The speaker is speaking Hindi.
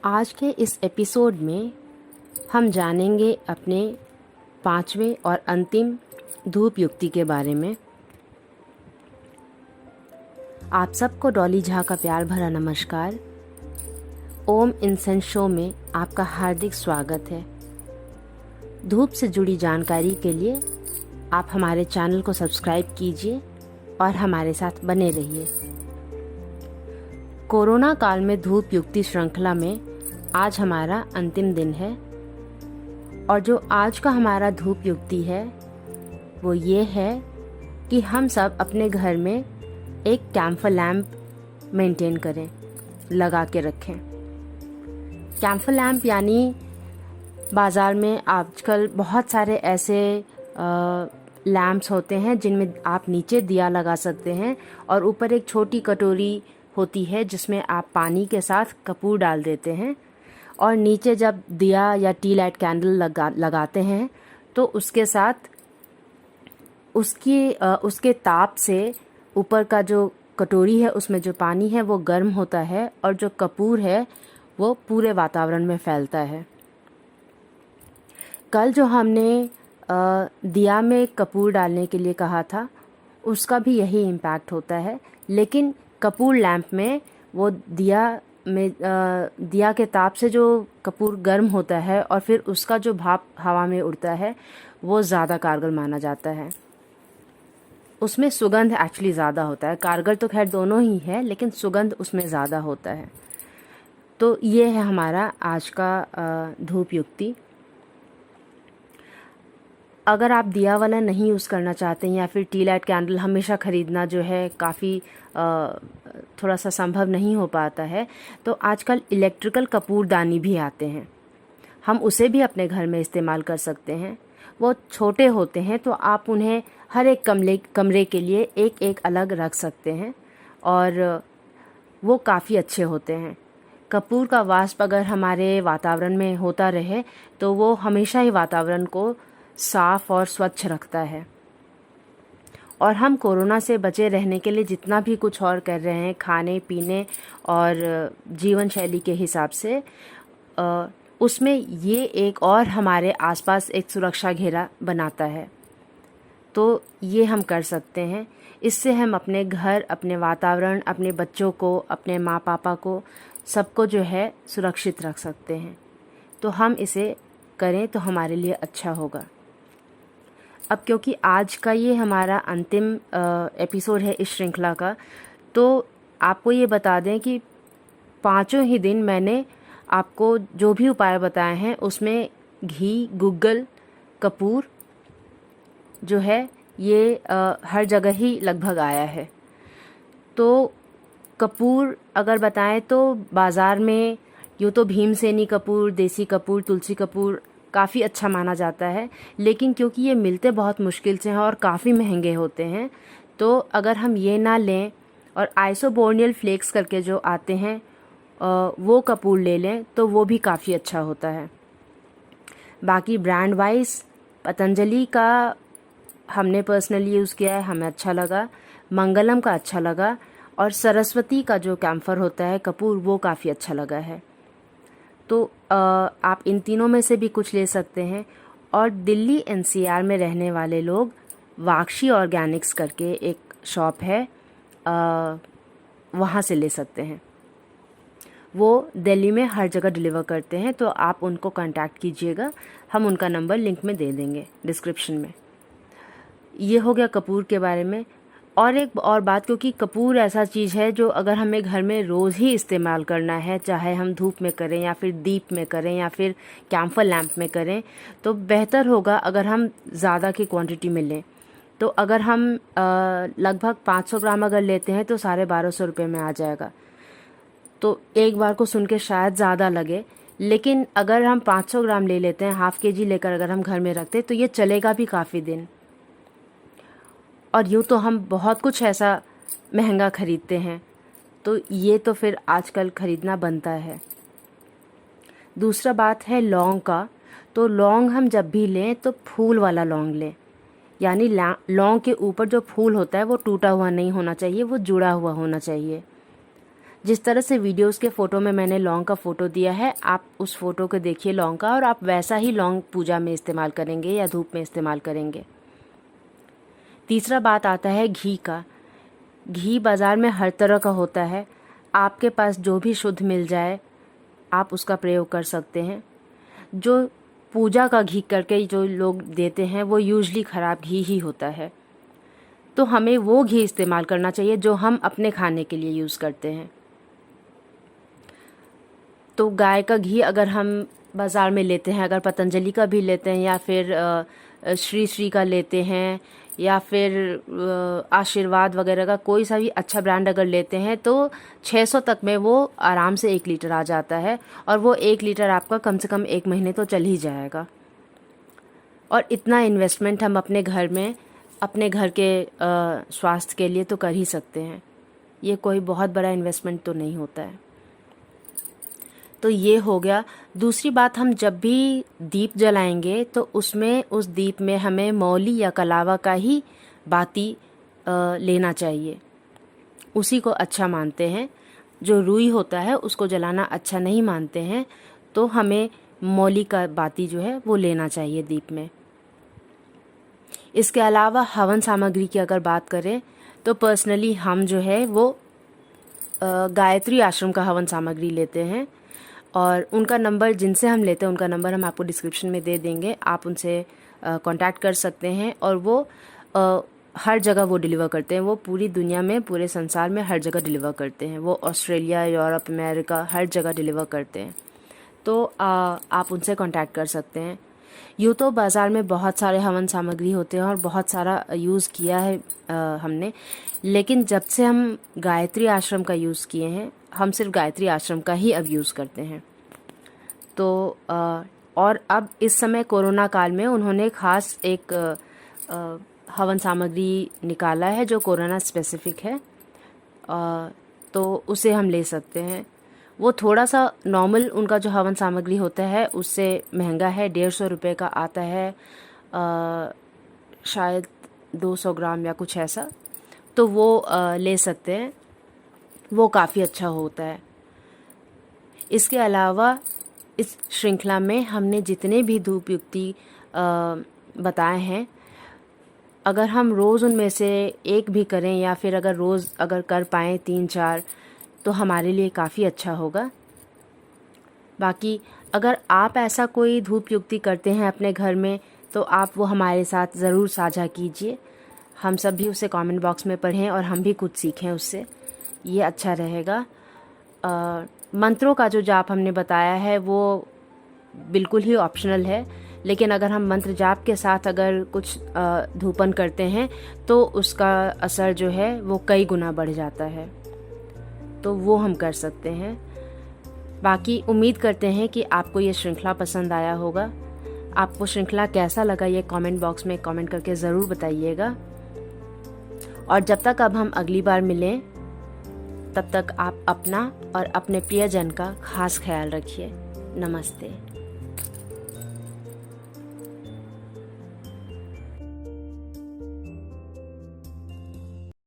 आज के इस एपिसोड में हम जानेंगे अपने 5वें और अंतिम धूप युक्ति के बारे में। आप सबको डॉली झा का प्यार भरा नमस्कार। ओम इंसेंस शो में आपका हार्दिक स्वागत है। धूप से जुड़ी जानकारी के लिए आप हमारे चैनल को सब्सक्राइब कीजिए और हमारे साथ बने रहिए। कोरोना काल में धूप युक्ति श्रृंखला में आज हमारा अंतिम दिन है और जो आज का हमारा धूप युक्ति है वो ये है कि हम सब अपने घर में एक कैम्फर लैम्प मेंटेन करें, लगा के रखें। कैम्फर लैम्प यानी बाज़ार में आजकल बहुत सारे ऐसे लैम्प्स होते हैं जिनमें आप नीचे दिया लगा सकते हैं और ऊपर एक छोटी कटोरी होती है जिसमें आप पानी के साथ कपूर डाल देते हैं और नीचे जब दिया या टी लाइट कैंडल लगाते हैं तो उसके साथ उसके ताप से ऊपर का जो कटोरी है उसमें जो पानी है वो गर्म होता है और जो कपूर है वो पूरे वातावरण में फैलता है। कल जो हमने दिया में कपूर डालने के लिए कहा था उसका भी यही इम्पैक्ट होता है, लेकिन कपूर लैंप में वो दिया के ताप से जो कपूर गर्म होता है और फिर उसका जो भाप हवा में उड़ता है वो ज़्यादा कारगर माना जाता है। उसमें सुगंध एक्चुअली ज़्यादा होता है। कारगर तो खैर दोनों ही है, लेकिन सुगंध उसमें ज़्यादा होता है। तो ये है हमारा आज का धूप युक्ति। अगर आप दिया वाला नहीं यूज़ करना चाहते हैं या फिर टी लाइट कैंडल हमेशा ख़रीदना जो है काफ़ी थोड़ा सा संभव नहीं हो पाता है, तो आजकल इलेक्ट्रिकल कपूरदानी भी आते हैं। हम उसे भी अपने घर में इस्तेमाल कर सकते हैं। वो छोटे होते हैं तो आप उन्हें हर एक कमरे के लिए एक एक अलग रख सकते हैं और वो काफ़ी अच्छे होते हैं। कपूर का वाष्प अगर हमारे वातावरण में होता रहे तो वो हमेशा ही वातावरण को साफ और स्वच्छ रखता है। और हम कोरोना से बचे रहने के लिए जितना भी कुछ और कर रहे हैं खाने पीने और जीवन शैली के हिसाब से, उसमें ये एक और हमारे आसपास एक सुरक्षा घेरा बनाता है। तो ये हम कर सकते हैं। इससे हम अपने घर, अपने वातावरण, अपने बच्चों को, अपने माँ पापा को, सबको जो है सुरक्षित रख सकते हैं। तो हम इसे करें तो हमारे लिए अच्छा होगा। अब क्योंकि आज का ये हमारा अंतिम एपिसोड है इस श्रृंखला का, तो आपको ये बता दें कि 5 ही दिन मैंने आपको जो भी उपाय बताए हैं उसमें घी, गुग्गल, कपूर जो है ये हर जगह ही लगभग आया है। तो कपूर अगर बताएं तो बाज़ार में यूँ तो भीमसेनी कपूर, देसी कपूर, तुलसी कपूर काफ़ी अच्छा माना जाता है, लेकिन क्योंकि ये मिलते बहुत मुश्किल से हैं और काफ़ी महंगे होते हैं, तो अगर हम ये ना लें और आइसोबोर्नियल फ्लेक्स करके जो आते हैं वो कपूर ले लें तो वो भी काफ़ी अच्छा होता है। बाकी ब्रांड वाइज पतंजलि का हमने पर्सनली यूज़ किया है, हमें अच्छा लगा। मंगलम का अच्छा लगा और सरस्वती का जो कैम्फर होता है कपूर वो काफ़ी अच्छा लगा है। तो आप इन तीनों में से भी कुछ ले सकते हैं। और दिल्ली एनसीआर में रहने वाले लोग वाक्षी ऑर्गेनिक्स करके एक शॉप है, वहाँ से ले सकते हैं। वो दिल्ली में हर जगह डिलीवर करते हैं, तो आप उनको कांटेक्ट कीजिएगा। हम उनका नंबर लिंक में दे देंगे डिस्क्रिप्शन में। ये हो गया कपूर के बारे में। और एक और बात, क्योंकि कपूर ऐसा चीज़ है जो अगर हमें घर में रोज़ ही इस्तेमाल करना है, चाहे हम धूप में करें या फिर दीप में करें या फिर कैम्फर लैंप में करें, तो बेहतर होगा अगर हम ज़्यादा की क्वांटिटी में लें। तो अगर हम लगभग 500 ग्राम अगर लेते हैं तो 1250 रुपये में आ जाएगा। तो एक बार को सुन के शायद ज़्यादा लगे, लेकिन अगर हम 500 ग्राम ले लेते हैं, हाफ़ kg लेकर अगर हम घर में रखते हैं तो ये चलेगा भी काफ़ी दिन। और यूँ तो हम बहुत कुछ ऐसा महंगा ख़रीदते हैं, तो ये तो फिर आजकल ख़रीदना बनता है। दूसरा बात है लौंग का। तो लौंग हम जब भी लें तो फूल वाला लौंग लें, यानी लौंग के ऊपर जो फूल होता है वो टूटा हुआ नहीं होना चाहिए, वो जुड़ा हुआ होना चाहिए। जिस तरह से वीडियोस के फ़ोटो में मैंने लौंग का फ़ोटो दिया है, आप उस फ़ोटो को देखिए लौंग का, और आप वैसा ही लौंग पूजा में इस्तेमाल करेंगे या धूप में इस्तेमाल करेंगे। तीसरा बात आता है घी का। घी बाज़ार में हर तरह का होता है, आपके पास जो भी शुद्ध मिल जाए आप उसका प्रयोग कर सकते हैं। जो पूजा का घी करके जो लोग देते हैं वो यूजली ख़राब घी ही होता है, तो हमें वो घी इस्तेमाल करना चाहिए जो हम अपने खाने के लिए यूज़ करते हैं। तो गाय का घी अगर हम बाज़ार में लेते हैं, अगर पतंजलि का भी लेते हैं या फिर श्री श्री का लेते हैं या फिर आशीर्वाद वगैरह का कोई सा भी अच्छा ब्रांड अगर लेते हैं, तो 600 तक में वो आराम से 1 लीटर आ जाता है, और वो 1 लीटर आपका कम से कम 1 महीने तो चल ही जाएगा। और इतना इन्वेस्टमेंट हम अपने घर में, अपने घर के स्वास्थ्य के लिए तो कर ही सकते हैं। ये कोई बहुत बड़ा इन्वेस्टमेंट तो नहीं होता है। तो ये हो गया। दूसरी बात, हम जब भी दीप जलाएंगे तो उसमें, उस दीप में हमें मौली या कलावा का ही बाती लेना चाहिए, उसी को अच्छा मानते हैं। जो रुई होता है उसको जलाना अच्छा नहीं मानते हैं, तो हमें मौली का बाती जो है वो लेना चाहिए दीप में। इसके अलावा हवन सामग्री की अगर बात करें तो पर्सनली हम जो है वो गायत्री आश्रम का हवन सामग्री लेते हैं, और उनका नंबर, जिनसे हम लेते हैं उनका नंबर हम आपको डिस्क्रिप्शन में दे देंगे, आप उनसे कांटेक्ट कर सकते हैं। और वो हर जगह वो डिलीवर करते हैं, वो पूरी दुनिया में, पूरे संसार में हर जगह डिलीवर करते हैं। वो ऑस्ट्रेलिया, यूरोप, अमेरिका हर जगह डिलीवर करते हैं, तो आप उनसे कांटेक्ट कर सकते हैं। यूँ तो बाज़ार में बहुत सारे हवन सामग्री होते हैं और बहुत सारा यूज़ किया है हमने, लेकिन जब से हम गायत्री आश्रम का यूज़ किए हैं, हम सिर्फ गायत्री आश्रम का ही अब यूज़ करते हैं। तो और अब इस समय कोरोना काल में उन्होंने ख़ास एक हवन सामग्री निकाला है जो कोरोना स्पेसिफिक है, तो उसे हम ले सकते हैं। वो थोड़ा सा नॉर्मल उनका जो हवन सामग्री होता है उससे महंगा है, 150 रुपये का आता है, शायद 200 ग्राम या कुछ ऐसा, तो वो ले सकते हैं, वो काफ़ी अच्छा होता है। इसके अलावा इस श्रृंखला में हमने जितने भी धूप युक्ति बताए हैं, अगर हम रोज़ उनमें से एक भी करें या फिर अगर रोज़ अगर कर पाएँ 3-4, तो हमारे लिए काफ़ी अच्छा होगा। बाकी अगर आप ऐसा कोई धूप युक्ति करते हैं अपने घर में, तो आप वो हमारे साथ ज़रूर साझा कीजिए। हम सब भी उसे कमेंट बॉक्स में पढ़ें और हम भी कुछ सीखें उससे, ये अच्छा रहेगा। मंत्रों का जो जाप हमने बताया है वो बिल्कुल ही ऑप्शनल है, लेकिन अगर हम मंत्र जाप के साथ अगर कुछ धूपन करते हैं तो उसका असर जो है वो कई गुना बढ़ जाता है, तो वो हम कर सकते हैं। बाकी उम्मीद करते हैं कि आपको ये श्रृंखला पसंद आया होगा। आपको श्रृंखला कैसा लगा ये कमेंट बॉक्स में कमेंट करके ज़रूर बताइएगा। और जब तक अब हम अगली बार मिलें, तब तक आप अपना और अपने प्रियजन का खास ख्याल रखिए। नमस्ते।